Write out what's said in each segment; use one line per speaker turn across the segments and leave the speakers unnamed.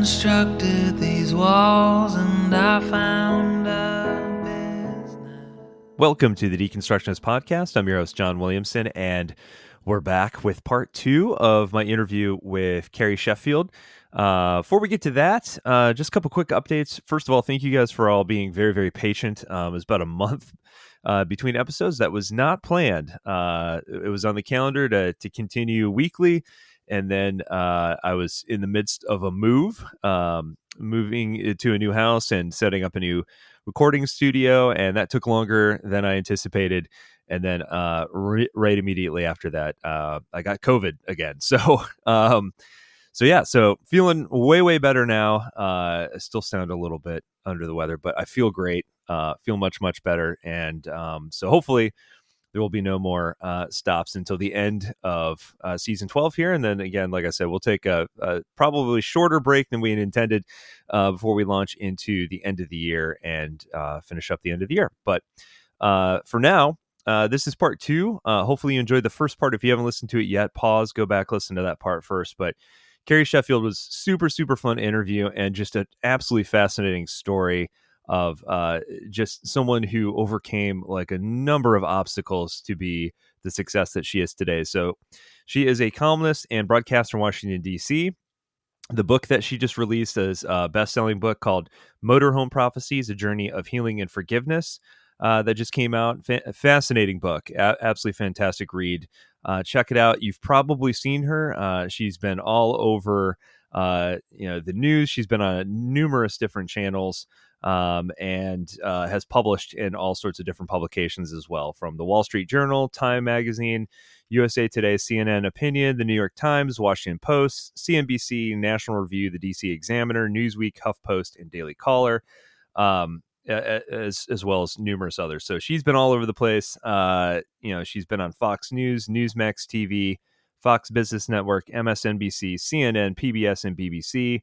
deconstructed these walls and I found a business.
Welcome to the Deconstructionist Podcast. I'm your host, John Williamson, and we're back with part 2 of my interview with Carrie Sheffield. Before we get to that, just a couple quick updates. First of all, thank you guys for all being very, very patient. It was about a month between episodes. That was not planned. It was on the calendar to continue weekly, and then I was in the midst of a move, moving to a new house and setting up a new recording studio, and that took longer than I anticipated. And then right immediately after that, I got COVID again. So so feeling way better now. I still sound a little bit under the weather, but I feel great. Feel much better, and so hopefully there will be no more stops until the end of season 12 here. And then again, like I said, we'll take a probably shorter break than we had intended before we launch into the end of the year and finish up the end of the year. But for now, this is part 2. Hopefully you enjoyed the first part. If you haven't listened to it yet, pause, go back, listen to that part first. But Carrie Sheffield was super fun interview and just an absolutely fascinating story of just someone who overcame like a number of obstacles to be the success that she is today. So she is a columnist and broadcaster in Washington, D.C. The book that she just released is a best-selling book called Motorhome Prophesies, A Journey of Healing and Forgiveness. That just came out. Fascinating book. Absolutely fantastic read. Check it out. You've probably seen her. She's been all over the news. She's been on numerous different channels and has published in all sorts of different publications as well, from the Wall Street Journal, Time Magazine, USA Today, CNN Opinion, the New York Times, Washington Post, CNBC, National Review, the DC Examiner, Newsweek, HuffPost, and Daily Caller. As well as numerous others. So she's been all over the place. She's been on Fox News, Newsmax TV, Fox Business Network, MSNBC, CNN, PBS, and BBC.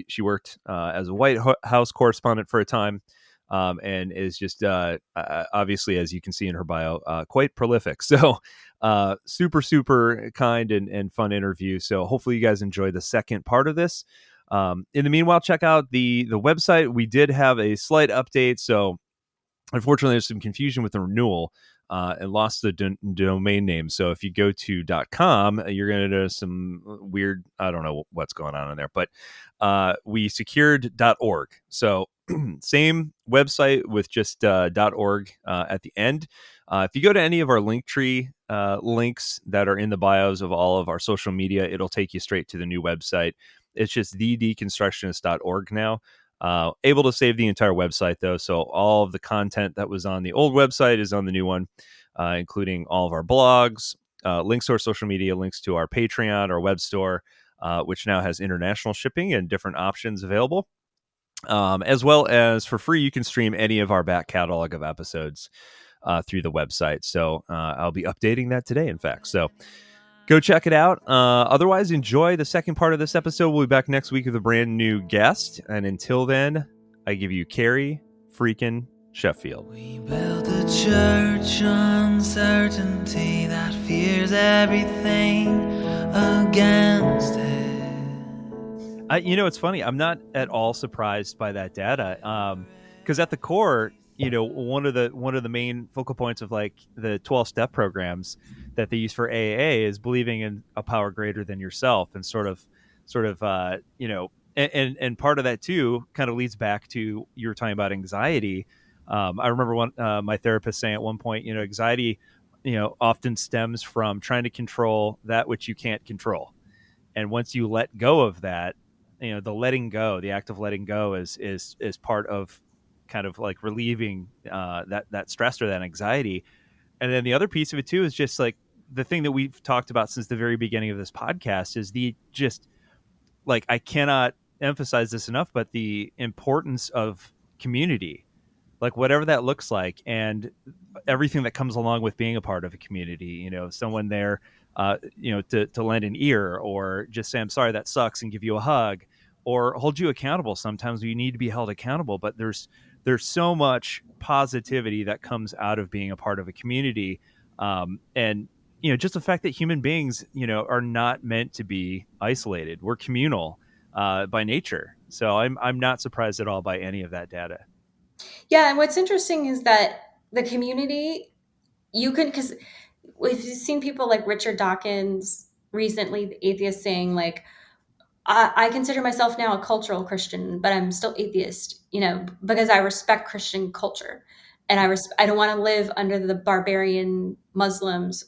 She worked as a White House correspondent for a time, and is just obviously, as you can see in her bio, quite prolific. So super kind and fun interview. So hopefully you guys enjoy the second part of this. In the meanwhile, check out the website. We did have a slight update. So unfortunately, there's some confusion with the renewal and lost the domain name. So if you go to .com, you're going to notice some weird, I don't know what's going on in there, but we secured .org. So same website with just .org at the end. If you go to any of our Linktree links that are in the bios of all of our social media, it'll take you straight to the new website. It's just thedeconstructionist.org now. Able to save the entire website, though. So all of the content that was on the old website is on the new one, including all of our blogs, links to our social media, links to our Patreon, our web store, which now has international shipping and different options available. As well as for free, you can stream any of our back catalog of episodes through the website. So I'll be updating that today, in fact. So go check it out. Otherwise, enjoy the second part of this episode. We'll be back next week with a brand new guest. And until then, I give you Carrie freaking Sheffield.
We built a church on certainty that fears everything against it.
It's funny. I'm not at all surprised by that data. Because at the core, one of the main focal points of like the 12-step programs that they use for AA is believing in a power greater than yourself, and sort of, and part of that too kind of leads back to you were talking about anxiety. I remember my therapist saying at one point, anxiety, often stems from trying to control that which you can't control, and once you let go of that, the letting go, the act of letting go is part of kind of like relieving that stress or that anxiety. And then the other piece of it too is just like the thing that we've talked about since the very beginning of this podcast is I cannot emphasize this enough, but the importance of community, like whatever that looks like, and everything that comes along with being a part of a community, someone there, to lend an ear, or just say, I'm sorry, that sucks, and give you a hug, or hold you accountable. Sometimes you need to be held accountable, but there's so much positivity that comes out of being a part of a community. And, just the fact that human beings, are not meant to be isolated. We're communal. by nature. So I'm not surprised at all by any of that data.
Yeah, and what's interesting is that the community, you can, because we've seen people like Richard Dawkins recently, the atheist, saying like, I consider myself now a cultural Christian, but I'm still atheist, because I respect Christian culture, and I don't want to live under the barbarian Muslims,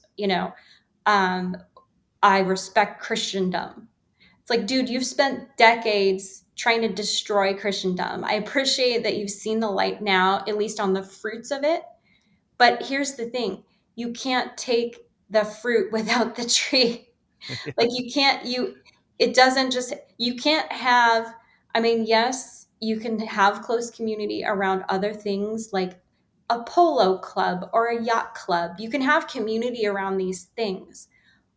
I respect Christendom. It's like, dude, you've spent decades trying to destroy Christendom. I appreciate that you've seen the light now, at least on the fruits of it. But here's the thing, you can't take the fruit without the tree. Like it doesn't just, you can't have, I mean, yes, you can have close community around other things like a polo club or a yacht club. You can have community around these things,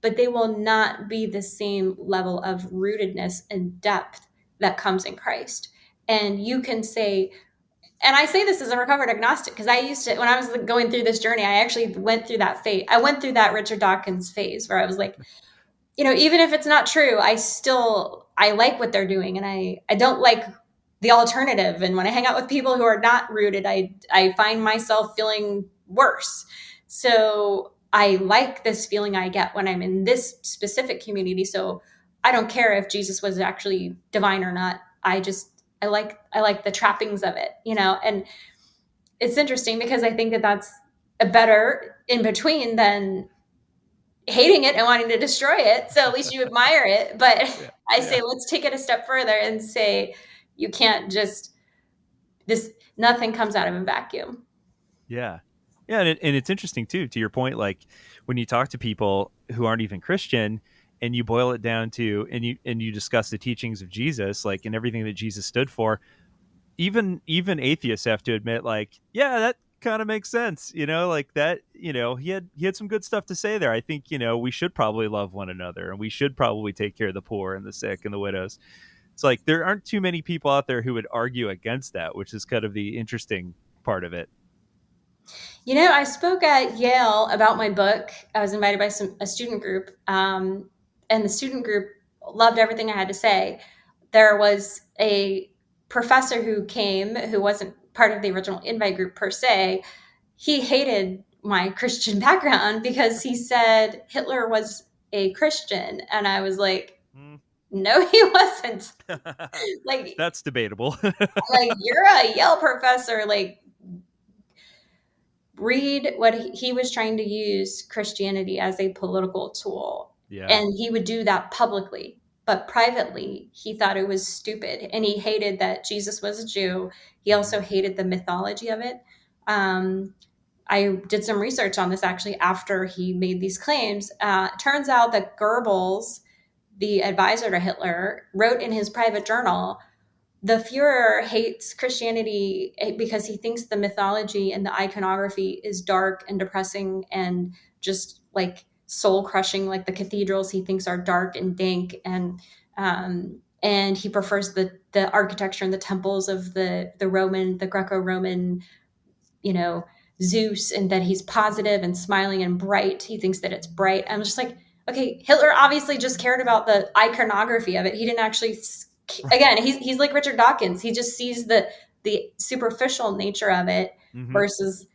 but they will not be the same level of rootedness and depth that comes in Christ. And you can say, and I say this as a recovered agnostic, because I used to, when I was going through this journey, I actually went through that phase. I went through that Richard Dawkins phase where I was like, even if it's not true, I like what they're doing, and I don't like the alternative. And when I hang out with people who are not rooted, I find myself feeling worse. So I like this feeling I get when I'm in this specific community. So I don't care if Jesus was actually divine or not. I like the trappings of it, and it's interesting because I think that that's a better in between than hating it and wanting to destroy it. So at least you admire it. But
Yeah.
I say, let's take it a step further and say, you can't just, nothing comes out of a vacuum.
Yeah. Yeah. And it's interesting too, to your point, like when you talk to people who aren't even Christian and you boil it down to, and you discuss the teachings of Jesus, like, and everything that Jesus stood for, even atheists have to admit, like, yeah, that kind of makes sense, like that, he had some good stuff to say there. I think, we should probably love one another, and we should probably take care of the poor and the sick and the widows. It's like there aren't too many people out there who would argue against that, which is kind of the interesting part of it.
I spoke at Yale about my book. I was invited by a student group, and the student group loved everything I had to say. There was a professor who came who wasn't part of the original invite group per se. He hated my Christian background because he said Hitler was a Christian. And I was like, no, he wasn't. Like,
that's debatable.
like, you're a Yale professor. Like, read what he was trying to use Christianity as a political tool.
Yeah.
And he would do that publicly. But privately, he thought it was stupid. And he hated that Jesus was a Jew. He also hated the mythology of it. I did some research on this actually after he made these claims. Turns out that Goebbels, the advisor to Hitler, wrote in his private journal, the Fuhrer hates Christianity because he thinks the mythology and the iconography is dark and depressing and just like soul crushing, like the cathedrals he thinks are dark and dank, and he prefers the architecture and the temples of the Greco-Roman, Zeus, and that he's positive and smiling and bright. He thinks that it's bright. I'm just like, okay, Hitler obviously just cared about the iconography of it. He didn't actually, again, he's like Richard Dawkins. He just sees the superficial nature of it versus,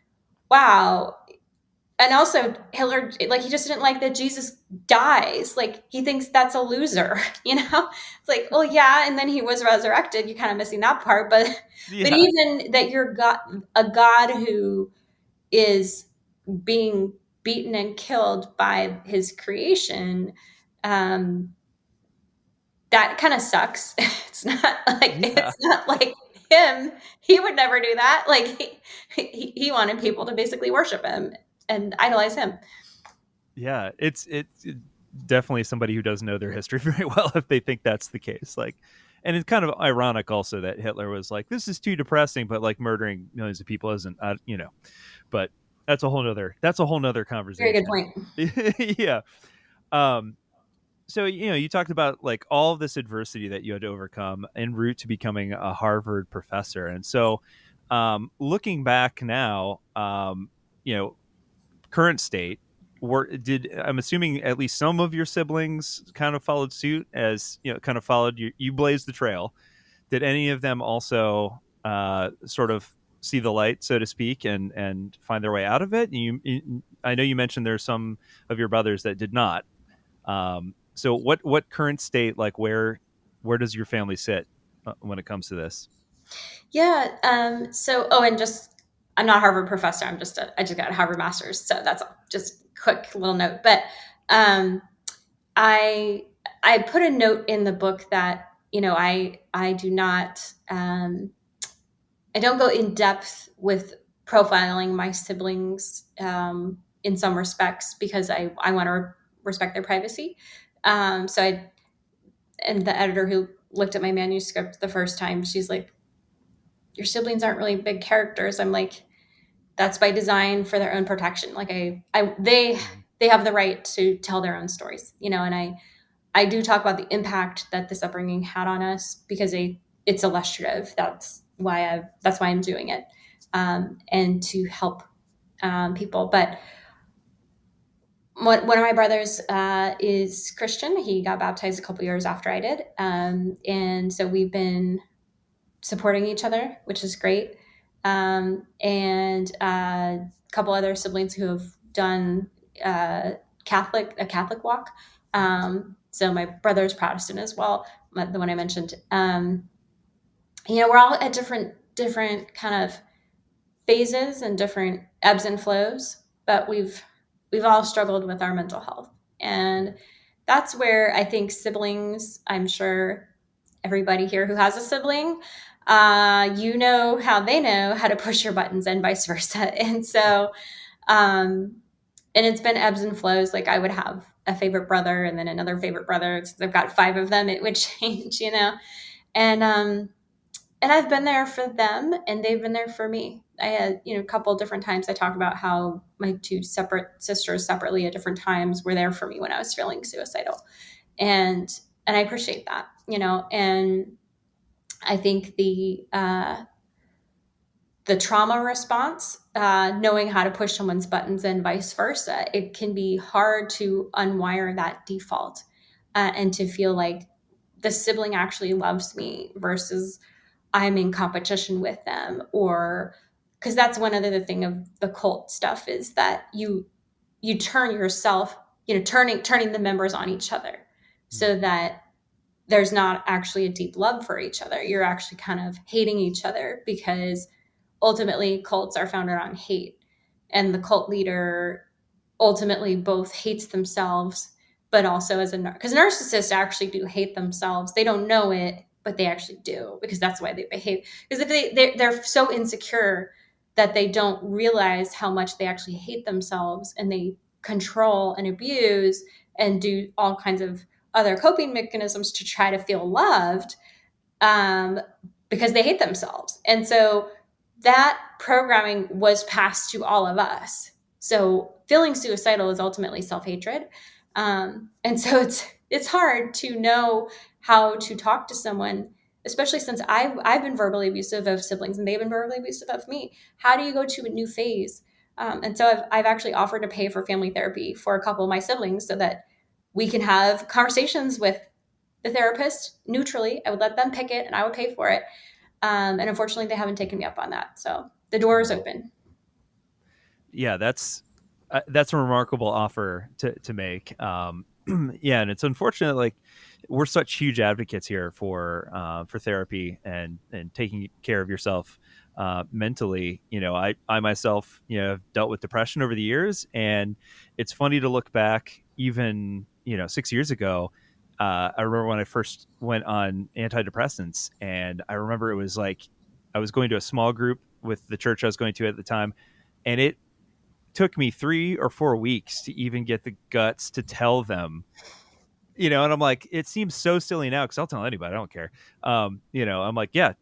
wow. And also Hitler, like, he just didn't like that Jesus dies. Like, he thinks that's a loser, It's like, well, yeah, and then he was resurrected. You're kind of missing that part, but even that you're a God who is being beaten and killed by his creation, that kind of sucks. It's not like him. He would never do that. Like, he wanted people to basically worship him and idolize him.
Yeah, it's definitely somebody who doesn't know their history very well if they think that's the case. Like, and it's kind of ironic also that Hitler was like, this is too depressing, but like murdering millions of people isn't, but that's a whole nother conversation.
Very good
point. Yeah. So, you talked about like all of this adversity that you had to overcome en route to becoming a Harvard professor. And so, looking back now, current state, I'm assuming at least some of your siblings kind of followed suit, as kind of followed you blazed the trail. Did any of them also sort of see the light, so to speak, and find their way out of it? I know you mentioned there's some of your brothers that did not. So what current state, like where does your family sit when it comes to this?
Yeah. And I'm not a Harvard professor. I just got a Harvard master's. So that's all. Just quick little note. But um, I put a note in the book that, I do not, I don't go in depth with profiling my siblings in some respects because I want to respect their privacy. And the editor who looked at my manuscript the first time, she's like, your siblings aren't really big characters. I'm like, that's by design for their own protection. Like they have the right to tell their own stories, and I do talk about the impact that this upbringing had on us because it's illustrative. That's why I'm doing it, and to help people. But one of my brothers is Christian. He got baptized a couple years after I did, and so we've been supporting each other, which is great. And a couple other siblings who have done a Catholic walk. So my brother's Protestant as well, the one I mentioned. We're all at different kind of phases and different ebbs and flows, but we've all struggled with our mental health. And that's where I think siblings, I'm sure everybody here who has a sibling, how they know how to push your buttons and vice versa. And so, and it's been ebbs and flows. Like I would have a favorite brother and then another favorite brother. Since I've got 5 of them, it would change, and I've been there for them and they've been there for me. I had, a couple different times I talked about how my 2 separate sisters separately at different times were there for me when I was feeling suicidal. And I appreciate that, and I think the trauma response, knowing how to push someone's buttons and vice versa, it can be hard to unwire that default and to feel like the sibling actually loves me versus I'm in competition with them, or because that's one other thing of the cult stuff is that you turn yourself, turning the members on each other so that there's not actually a deep love for each other. You're actually kind of hating each other because ultimately cults are founded on hate. And the cult leader ultimately both hates themselves, but also because narcissists actually do hate themselves. They don't know it, but they actually do because that's why they behave. Because if they're so insecure that they don't realize how much they actually hate themselves and they control and abuse and do all kinds of other coping mechanisms to try to feel loved because they hate themselves. And so that programming was passed to all of us. So feeling suicidal is ultimately self-hatred. And so it's hard to know how to talk to someone, especially since I've been verbally abusive of siblings and they've been verbally abusive of me. How do you go to a new phase? And so I've actually offered to pay for family therapy for a couple of my siblings so that we can have conversations with the therapist neutrally. I would let them pick it and I would pay for it. And unfortunately, they haven't taken me up on that. So the door is open.
Yeah, that's a remarkable offer to make. Yeah, and it's unfortunate. Like we're such huge advocates here for therapy and taking care of yourself mentally. I myself have dealt with depression over the years, and it's funny to look back even 6 years ago. I remember when I first went on antidepressants, and I remember it was like I was going to a small group with the church I was going to at the time, and it took me 3 or 4 weeks to even get the guts to tell them, and I'm like, it seems so silly now because I'll tell anybody, I don't care. I'm like, yeah,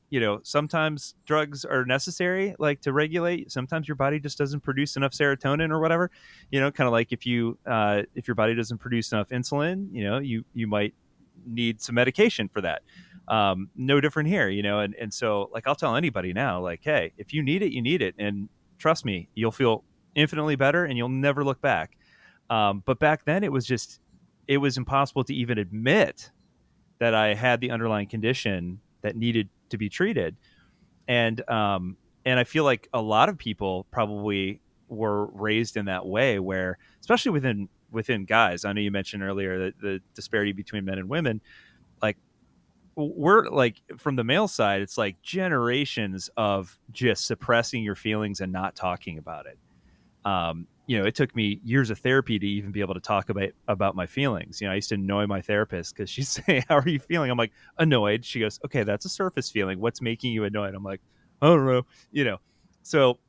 sometimes drugs are necessary, like to regulate. Sometimes your body just doesn't produce enough serotonin or whatever, kind of like if your body doesn't produce enough insulin, you might need some medication for that. No different here, and so like, I'll tell anybody now, like, hey, if you need it, you need it. And trust me, you'll feel infinitely better and you'll never look back. But back then it was impossible to even admit that I had the underlying condition that needed to be treated. And I feel like a lot of people probably were raised in that way, where especially within guys. I know you mentioned earlier that the disparity between men and women, like we're like from the male side, it's like generations of just suppressing your feelings and not talking about it. It took me years of therapy to even be able to talk about my feelings. I used to annoy my therapist because she'd say, "How are you feeling?" I'm like, "Annoyed." She goes, "Okay, that's a surface feeling. What's making you annoyed?" I'm like, "I don't know." So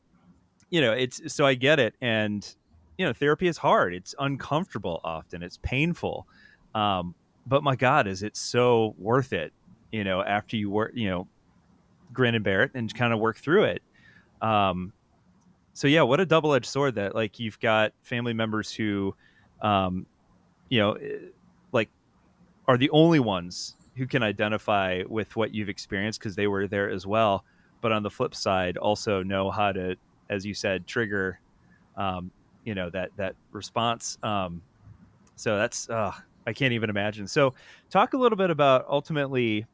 it's so I get it. And therapy is hard. It's uncomfortable often. It's painful. But my God, is it so worth it? After you work, grin and bear it and kind of work through it. So yeah, what a double-edged sword that like you've got family members who, um, you know, eh, like are the only ones who can identify with what you've experienced because they were there as well. But on the flip side, also know how to, as you said, trigger, that response. So that's, I can't even imagine. So talk a little bit about ultimately,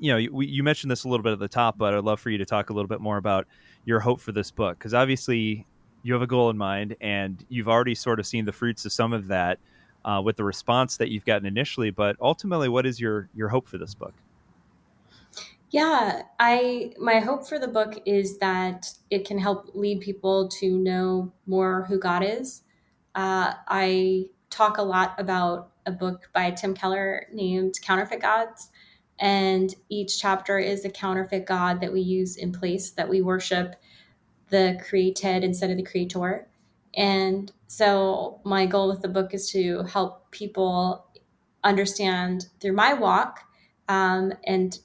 you mentioned this a little bit at the top, but I'd love for you to talk a little bit more about your hope for this book, because obviously you have a goal in mind, and you've already sort of seen the fruits of some of that with the response that you've gotten initially. But ultimately, what is your hope for this book?
Yeah, my hope for the book is that it can help lead people to know more who God is. I talk a lot about a book by Tim Keller named Counterfeit Gods, and each chapter is a counterfeit God that we use in place, that we worship the created instead of the creator. And so my goal with the book is to help people understand through my walk, and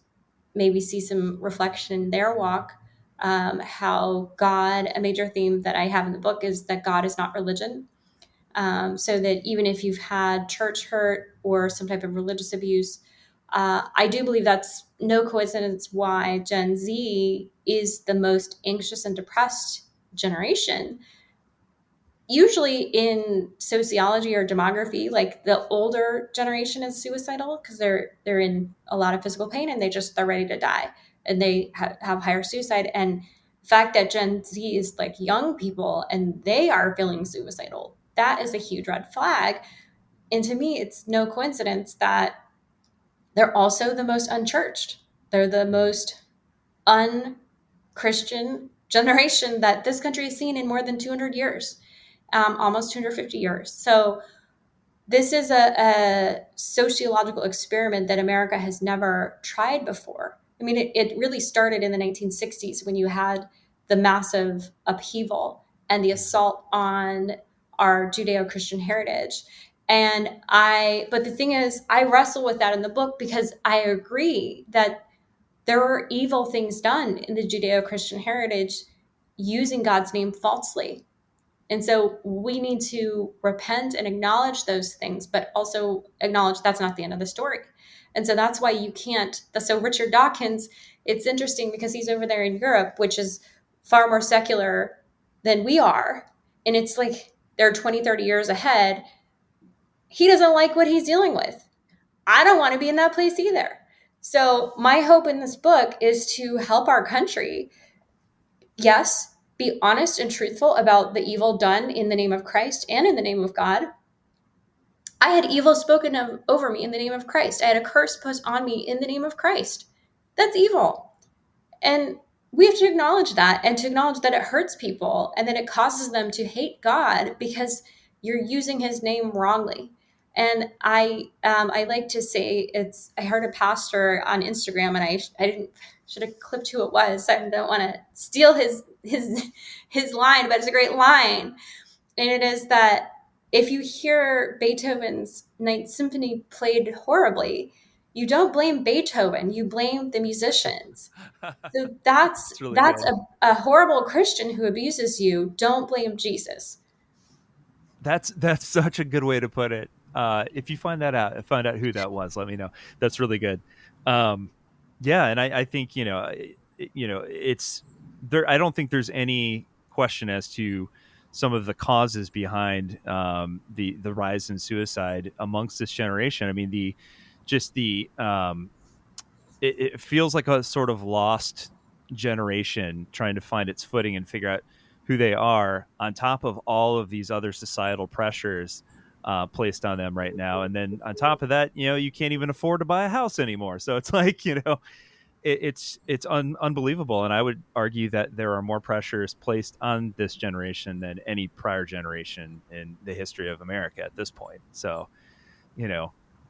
maybe see some reflection in their walk, how God, a major theme that I have in the book is that God is not religion. So that even if you've had church hurt or some type of religious abuse, I do believe that's no coincidence why Gen Z is the most anxious and depressed generation. Usually in sociology or demography, like the older generation is suicidal because they're in a lot of physical pain and they're ready to die, and they have higher suicide. And the fact that Gen Z is like young people and they are feeling suicidal, that is a huge red flag. And to me, it's no coincidence that they're also the most unchurched. They're the most un-Christian generation that this country has seen in more than 200 years, almost 250 years. So this is a sociological experiment that America has never tried before. I mean, it really started in the 1960s when you had the massive upheaval and the assault on our Judeo-Christian heritage. But the thing is, I wrestle with that in the book because I agree that there were evil things done in the Judeo-Christian heritage using God's name falsely. And so we need to repent and acknowledge those things, but also acknowledge that's not the end of the story. And so that's why you can't. So Richard Dawkins, it's interesting because he's over there in Europe, which is far more secular than we are. And it's like they're 20, 30 years ahead. He doesn't like what he's dealing with. I don't want to be in that place either. So my hope in this book is to help our country, yes, be honest and truthful about the evil done in the name of Christ and in the name of God. I had evil spoken over me in the name of Christ. I had a curse put on me in the name of Christ. That's evil. And we have to acknowledge that, and to acknowledge that it hurts people and that it causes them to hate God because you're using his name wrongly. And I like to say I heard a pastor on Instagram, and I didn't should have clipped who it was. I don't want to steal his line, but it's a great line. And it is that if you hear Beethoven's Ninth Symphony played horribly, you don't blame Beethoven, you blame the musicians. So
It's really
that's
good.
a horrible Christian who abuses you. Don't blame Jesus.
That's such a good way to put it. If you find out who that was, let me know. That's really good. Um, yeah, and I think it's there. I don't think there's any question as to some of the causes behind the rise in suicide amongst this generation. I mean, it feels like a sort of lost generation trying to find its footing and figure out who they are, on top of all of these other societal pressures placed on them right now. And then on top of that, you can't even afford to buy a house anymore. So it's like, it's unbelievable. And I would argue that there are more pressures placed on this generation than any prior generation in the history of America at this point. So,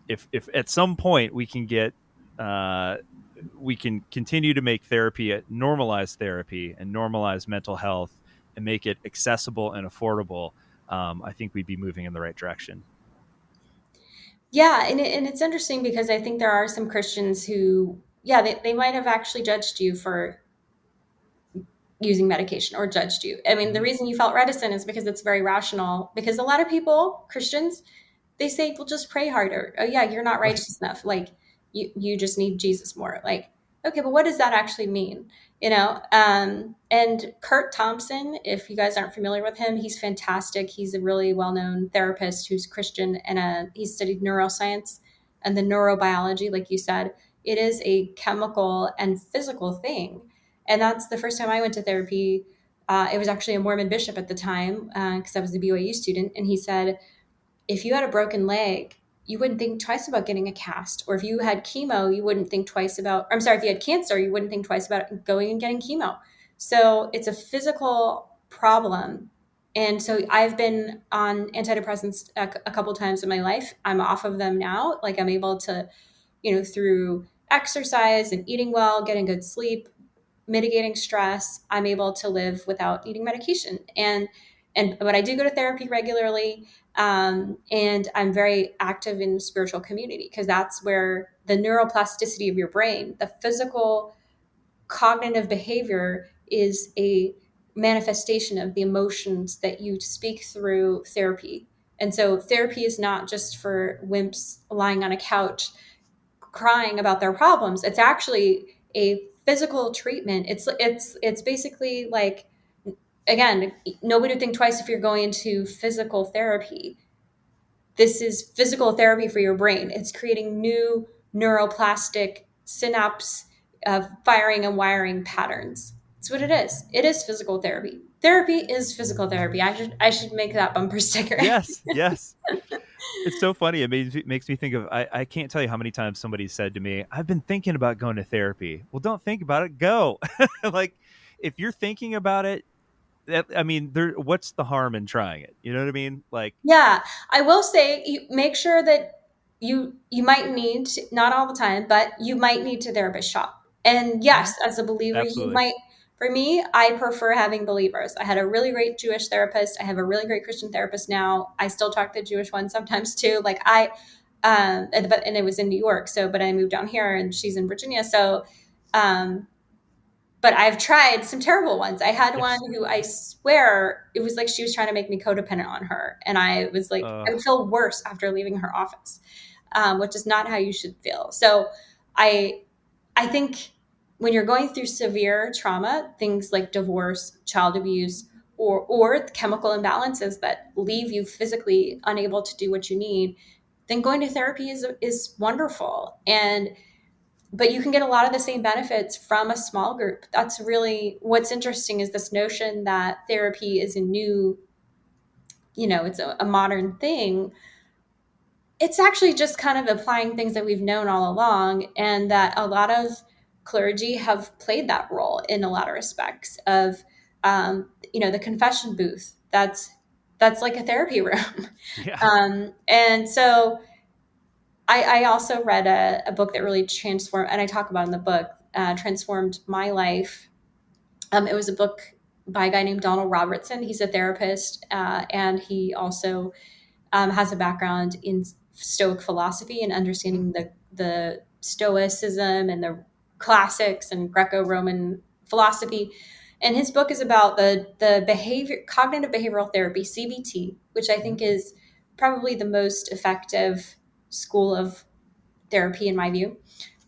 if at some point we can continue to make therapy normalize therapy and normalize mental health and make it accessible and affordable, I think we'd be moving in the right direction.
Yeah, and it's interesting because I think there are some Christians who, they might have actually judged you for using medication or judged you. I mean, the reason you felt reticent is because it's very rational, because a lot of people, Christians, they say, well, just pray harder. Oh yeah, you're not righteous enough. Like you just need Jesus more. Like, okay, but what does that actually mean? And Kurt Thompson, if you guys aren't familiar with him, he's fantastic. He's a really well-known therapist who's Christian, and he studied neuroscience and the neurobiology. Like you said, it is a chemical and physical thing. And that's the first time I went to therapy. It was actually a Mormon bishop at the time, because I was a BYU student. And he said, if you had a broken leg, you wouldn't think twice about getting a cast. Or if you had chemo, you wouldn't think twice about, I'm sorry, if you had cancer, you wouldn't think twice about going and getting chemo. So it's a physical problem. And so I've been on antidepressants a couple times in my life. I'm off of them now. Like I'm able to, through exercise and eating well, getting good sleep, mitigating stress, I'm able to live without needing medication. But I do go to therapy regularly, and I'm very active in spiritual community, because that's where the neuroplasticity of your brain, the physical cognitive behavior, is a manifestation of the emotions that you speak through therapy. And so therapy is not just for wimps lying on a couch crying about their problems. It's actually a physical treatment. It's basically like, again, nobody would think twice if you're going into physical therapy. This is physical therapy for your brain. It's creating new neuroplastic synapse of firing and wiring patterns. That's what it is. It is physical therapy. Therapy is physical therapy. I should make that bumper sticker.
Yes. It's so funny. It makes me think of, I can't tell you how many times somebody said to me, I've been thinking about going to therapy. Well, don't think about it. Go. Like, if you're thinking about it, what's the harm in trying it? You know what I mean? Like,
yeah, I will say, you make sure that you might need to, not all the time, but you might need to therapist shop. And yes, as a believer, you
absolutely.
might. For me, I prefer having believers. I had a really great Jewish therapist. I have a really great Christian therapist now. I still talk to the Jewish one sometimes too. Like and it was in New York. But I moved down here, and she's in Virginia. But I've tried some terrible ones. I had one who, I swear, it was like she was trying to make me codependent on her. And I was like, I would feel worse after leaving her office, which is not how you should feel. So I think when you're going through severe trauma, things like divorce, child abuse, or chemical imbalances that leave you physically unable to do what you need, then going to therapy is wonderful. But you can get a lot of the same benefits from a small group. That's really what's interesting, is this notion that therapy is a new, it's a modern thing. It's actually just kind of applying things that we've known all along, and that a lot of clergy have played that role in a lot of respects of, the confession booth. That's like a therapy room.
Yeah.
And so I also read a book that really transformed, and I talk about in the book, transformed my life. It was a book by a guy named Donald Robertson. He's a therapist, and he also has a background in Stoic philosophy and understanding the Stoicism and the classics and Greco-Roman philosophy. And his book is about the cognitive behavioral therapy, CBT, which I think is probably the most effective school of therapy in my view.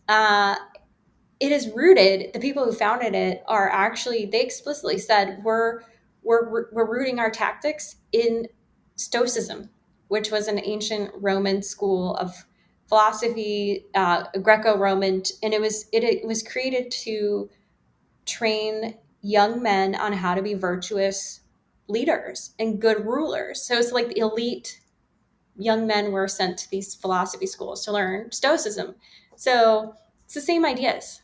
It is rooted, the people who founded it are actually, they explicitly said, we're we're rooting our tactics in Stoicism, which was an ancient Roman school of philosophy, Greco-Roman, and it was created to train young men on how to be virtuous leaders and good rulers. So it's like the elite young men were sent to these philosophy schools to learn Stoicism. So it's the same ideas.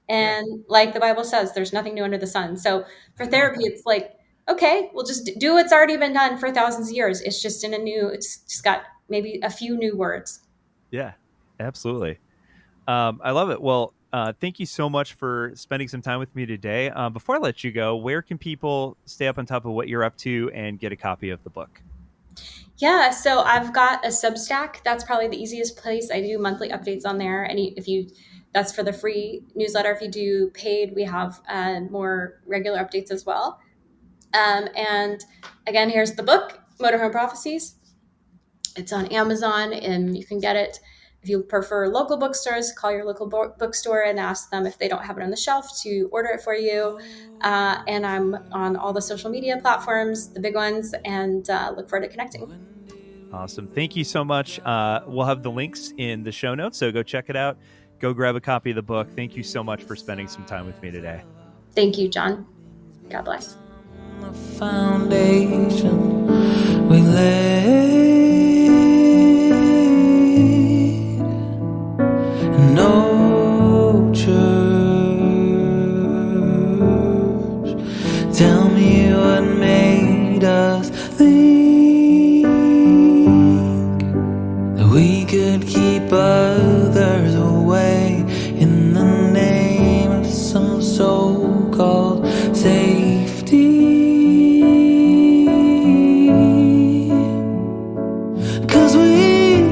And like the Bible says, there's nothing new under the sun. So for therapy, it's like, okay, we'll just do what's already been done for thousands of years. It's just it's just got maybe a few new words.
Yeah, absolutely. I love it. Well, thank you so much for spending some time with me today. Before I let you go, where can people stay up on top of what you're up to and get a copy of the book?
Yeah, so I've got a Substack. That's probably the easiest place. I do monthly updates on there. And that's for the free newsletter. If you do paid, we have more regular updates as well. And again, here's the book, Motorhome Prophecies. It's on Amazon, and you can get it. If you prefer local bookstores, call your local bookstore and ask them if they don't have it on the shelf to order it for you. And I'm on all the social media platforms, the big ones, and look forward to connecting.
Awesome. Thank you so much. We'll have the links in the show notes, so go check it out. Go grab a copy of the book. Thank you so much for spending some time with me today.
Thank you, John. God bless.
The foundation we laid, no church. Tell me what made us think that we could keep others away in the name of some so-called safety. 'Cause we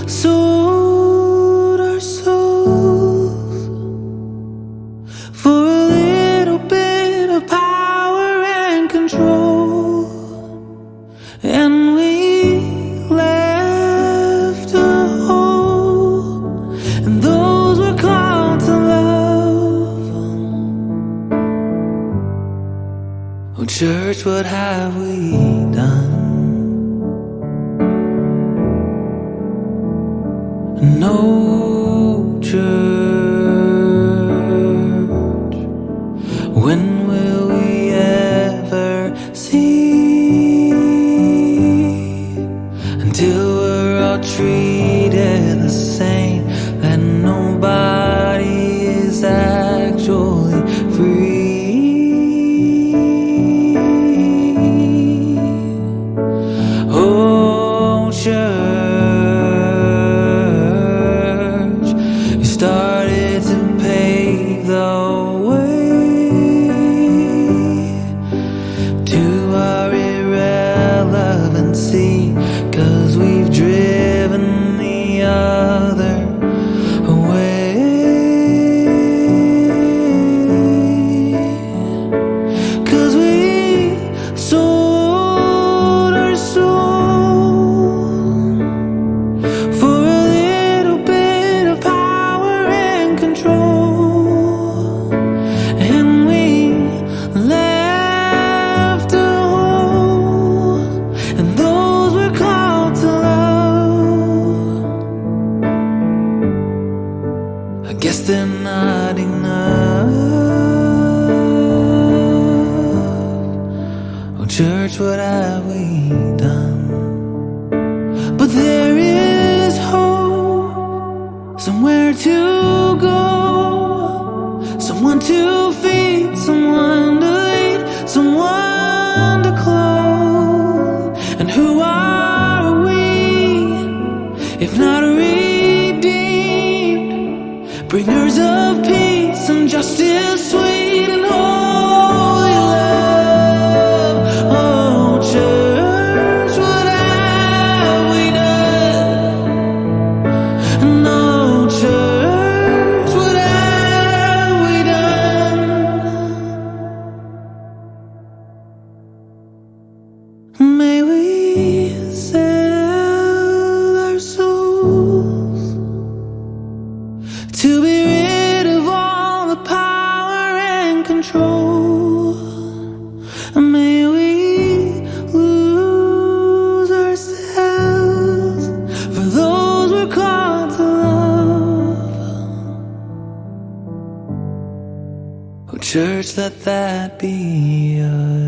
sold our souls for a little bit of power and control, and we left a hole, and those were called to love. Oh, church, what have we done? No church. When will we ever see? Until we're all treated the same, and nobody is actually free. Oh, church. Started to pave the way to our irrelevancy, 'cause we've driven the other away. 'Cause we sold our soul for a little bit of power and control, and we left a hole, and those were called to love. I guess they're not enough. Oh, church, what have we done? But there is hope, somewhere to go, someone to feed, someone to lead, someone to clothe. And who are we if not redeemed, bringers of peace and justice, sweet and holy love? Oh, church, what have we done? No, church, what have we done? May we sell our souls to be rid of all the power Church, let that be us.